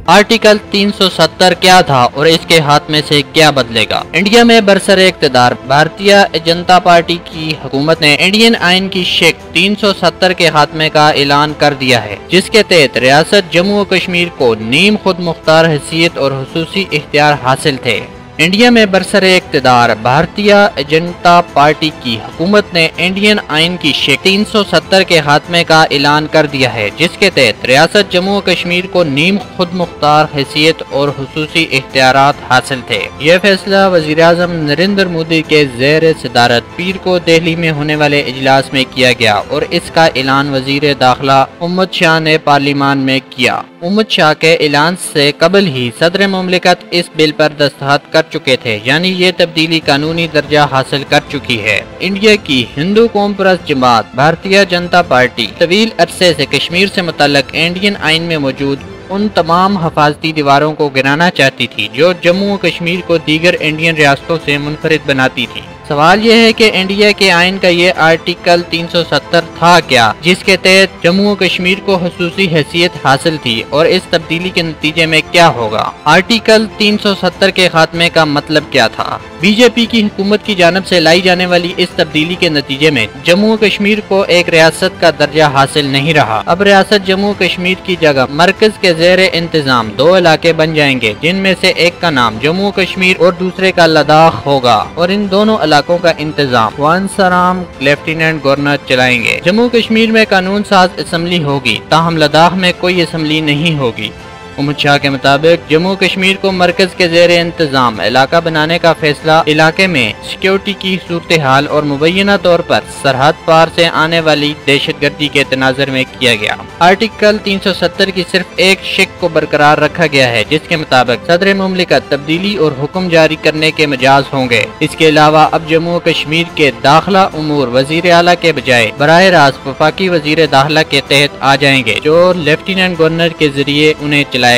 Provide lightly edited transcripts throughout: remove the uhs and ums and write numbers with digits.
Article 370 क्या था और इसके हाथ में से क्या बदलेगा। इंडिया में बरसरे इक़्तिदार भारतीय जनता पार्टी की हुकूमत ने इंडियन आइन की शेख 370 के खात्मे का ऐलान कर दिया है, जिसके तहत रियासत जम्मू और कश्मीर को नीम खुद मुख्तार हैसियत और हुसूसी इख्तियार हासिल थे। इंडिया में बरसरे इक़्तिदार भारतीय जनता पार्टी की हुकूमत ने इंडियन आइन की शेख 370 के खात्मे का ऐलान कर दिया है, जिसके तहत रियासत जम्मू और कश्मीर को नीम खुद मुख्तार हैसियत और हुसूसी इख्तियारात हासिल थे। यह फैसला वज़ीर-ए-आज़म नरेंद्र मोदी के ज़ेर सदारत पीर को दिल्ली में होने वाले इजलास में किया गया और इसका ऐलान वज़ीर दाखिला अमित शाह ने पार्लियामान में किया। अमित शाह के ऐलान से कबल ही सदर मुमलिकत इस बिल पर दस्तखत कर चुके थे, यानी ये तब्दीली कानूनी दर्जा हासिल कर चुकी है। इंडिया की हिंदू कौम परस्त जमात भारतीय जनता पार्टी तवील अरसे से कश्मीर से मुतल्लक इंडियन आइन में मौजूद उन तमाम हिफाजती दीवारों को गिराना चाहती थी जो जम्मू और कश्मीर को दीगर इंडियन रियासतों से मुनफरिद बनाती थी। सवाल यह है कि इंडिया के आइन का ये आर्टिकल 370 था क्या, जिसके तहत जम्मू और कश्मीर को हुसूसी हैसियत हासिल थी, और इस तब्दीली के नतीजे में क्या होगा। आर्टिकल 370 के खात्मे का मतलब क्या था। बीजेपी की हुकूमत की जानिब से लाई जाने वाली इस तब्दीली के नतीजे में जम्मू और कश्मीर को एक रियासत का दर्जा हासिल नहीं रहा। अब रियासत जम्मू कश्मीर की जगह मरकज के ज़ेर इंतजाम दो इलाके बन जाएंगे, जिनमें से एक का नाम जम्मू कश्मीर और दूसरे का लद्दाख होगा, और इन दोनों इलाकों का इंतजाम वांसराम लेफ्टिनेंट गवर्नर चलाएंगे। जम्मू कश्मीर में कानून साज असम्बली होगी, ताहम लद्दाख में कोई असम्बली नहीं होगी। अमित शाह के मुताबिक जम्मू कश्मीर को मरकज के ज़ेर इंतजाम इलाका बनाने का फैसला इलाके में सिक्योरिटी की सूरत हाल और मुबैना तौर पर सरहद पार से आने वाली दहशत गर्दी के तनाज़र में किया गया। आर्टिकल 370 की सिर्फ एक शिक को बरकरार रखा गया है, जिसके मुताबिक सदर मुमलिकत तब्दीली और हुक्म जारी करने के मजाज होंगे। इसके अलावा अब जम्मू कश्मीर के दाखिला उमूर वजीर आला के बजाय बराह रास्त वफाकी वजीर दाखिला के तहत आ जाएंगे, जो लेफ्टिनेंट गवर्नर के जरिए उन्हें चलाएगा।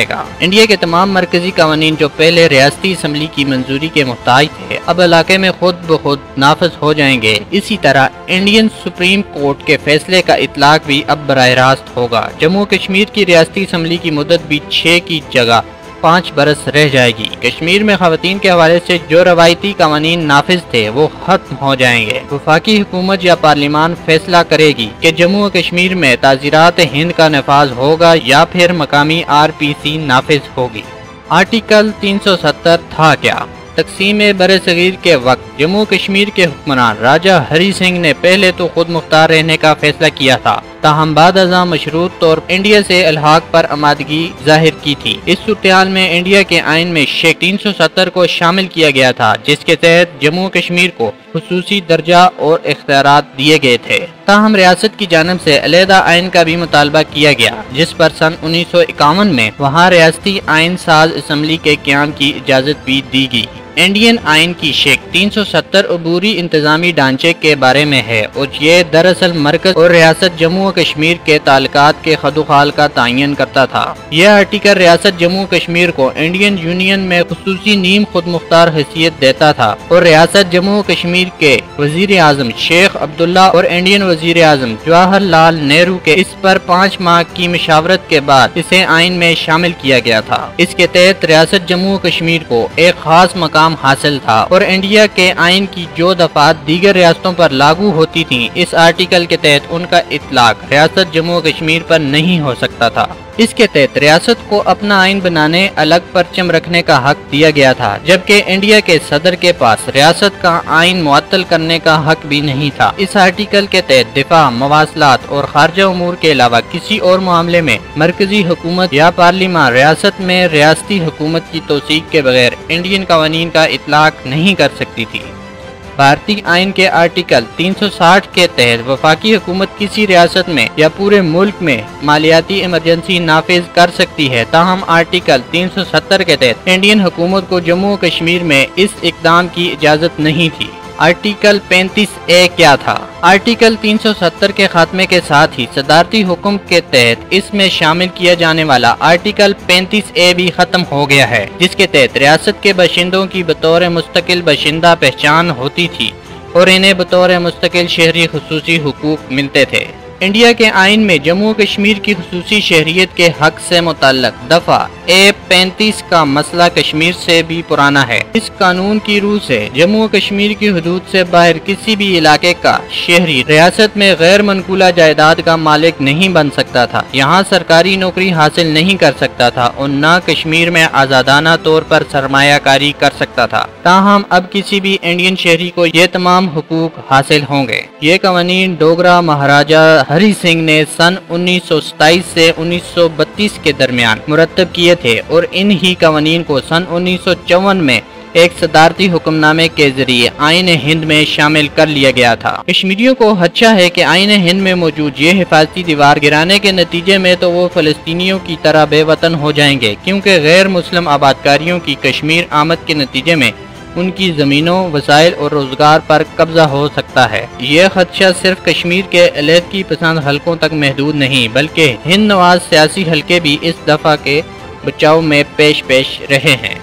इंडिया के तमाम मरकजी कानून जो पहले रियासती असम्बली की मंजूरी के मुहताज थे, अब इलाके में खुद ब खुद नाफिज हो जाएंगे। इसी तरह इंडियन सुप्रीम कोर्ट के फैसले का इतलाक भी अब बराह रास्त होगा। जम्मू कश्मीर की रियासती असम्बली की मुद्दत भी 6 की जगह 5 बरस रह जाएगी। कश्मीर में खवातीन के हवाले से जो रवायती कानून नाफिज थे वो खत्म हो जाएंगे। वफाकी हुकूमत या पार्लियामान फैसला करेगी कि जम्मू और कश्मीर में ताज़ीरात हिंद का नफाज होगा या फिर मकामी RPC नाफिज होगी। आर्टिकल 370 था क्या। तकसीम बरसगीर के वक्त जम्मू कश्मीर के हुक्मरान राजा हरी सिंह ने पहले तो खुद मुख्तार रहने का फैसला किया था, ताहम बाद अज़ां मशरूत तौर पर इंडिया से अलहाक पर आमादगी जाहिर की थी। इस सूरत में इंडिया के आइन में शेख 370 को शामिल किया गया था, जिसके तहत जम्मू कश्मीर को खुसूसी दर्जा और इख्तियारात दिए गए थे। ताहम रियासत की जानिब से अलहदा आइन का भी मुतालबा किया गया, जिस पर सन 1951 में वहाँ रियासती आइन साज असम्बली के क़याम की इजाज़त भी दी गई। इंडियन आइन की शेख 370 अबूरी इंतजामी ढांचे के बारे में है, और ये दरअसल मरकज और रियासत जम्मू कश्मीर के ताल्लुकात के खदुखाल का तयन करता था। यह आर्टिकल रियासत जम्मू कश्मीर को इंडियन यूनियन में खुसूसी नीम खुद मुख्तार हैसियत देता था, और रियासत जम्मू कश्मीर के वजीर आजम शेख अब्दुल्ला और इंडियन वजीर आजम जवाहरलाल नेहरू के इस पर 5 माह की मशावरत के बाद इसे आइन में शामिल किया गया था। इसके तहत रियासत जम्मू कश्मीर को एक खास मकाम हासिल था, और इंडिया के आइन की जो दफात दीगर रियासतों पर लागू होती थीं, इस आर्टिकल के तहत उनका इतलाक रियासत जम्मू कश्मीर पर नहीं हो सकता था। इसके तहत रियासत को अपना आइन बनाने, अलग परचम रखने का हक दिया गया था, जबकि इंडिया के सदर के पास रियासत का आइन मुअत्तल करने का हक भी नहीं था। इस आर्टिकल के तहत दिफा, मवासलात और खारजा उमूर के अलावा किसी और मामले में मरकजी हुकूमत या पार्लियामान रियासत में रियासती हुकूमत की तौसीक के बगैर इंडियन कानून का इतलाक नहीं कर सकती थी। भारतीय आइन के आर्टिकल 360 के तहत वफाकी हुकूमत किसी रियासत में या पूरे मुल्क में मालियाती इमरजेंसी नाफिज कर सकती है, ताहम आर्टिकल 370 के तहत इंडियन हुकूमत को जम्मू कश्मीर में इस इकदाम की इजाज़त नहीं थी। आर्टिकल 35A क्या था। आर्टिकल 370 के खात्मे के साथ ही सदारती हुक्म के तहत इसमें शामिल किया जाने वाला आर्टिकल 35A भी खत्म हो गया है, जिसके तहत रियासत के बाशिंदों की बतौर मुस्तकिल बाशिंदा पहचान होती थी और इन्हें बतौर मुस्तकिल शहरी खुसूसी हुकूक मिलते थे। انڈیا کے آئین میں جموں و کشمیر کی خصوصی شہریت کے حق سے متعلق دفعہ A35 کا مسئلہ کشمیر سے بھی پرانا ہے۔ اس قانون کی روح سے جموں و کشمیر کی حدود سے باہر کسی بھی علاقے کا شہری ریاست میں غیر منقولہ جائیداد کا مالک نہیں بن سکتا تھا، یہاں سرکاری نوکری حاصل نہیں کر سکتا تھا اور نہ کشمیر میں آزادانہ طور پر سرمایہ کاری کر سکتا تھا۔ تاہم اب کسی بھی انڈین شہری کو یہ تمام حقوق حاصل ہوں گے۔ یہ قوانین ڈوگرا مہاراجہ ہری سنگھ نے سن 1927 سے 1932 کے درمیان مرتب کیے تھے اور ان ہی قوانین کو سن 1954 میں ایک صدارتی حکم نامے کے ذریعے آئین ہند میں شامل کر لیا گیا تھا۔ کشمیریوں کو خدشہ ہے کہ آئین ہند میں موجود یہ حفاظتی دیوار گرانے کے نتیجے میں تو وہ فلسطینیوں کی طرح بے وطن ہو جائیں گے، کیونکہ غیر مسلم آبادکاریوں کی کشمیر آمد کے نتیجے میں ان کی زمینوں، وسائل اور روزگار پر قبضہ ہو سکتا ہے۔ یہ خدشہ صرف کشمیر کے علیحدگی پسند حلقوں تک محدود نہیں، بلکہ ہند نواز سیاسی حلقے بھی اس دفعہ کے بچاؤ میں پیش رہے ہیں۔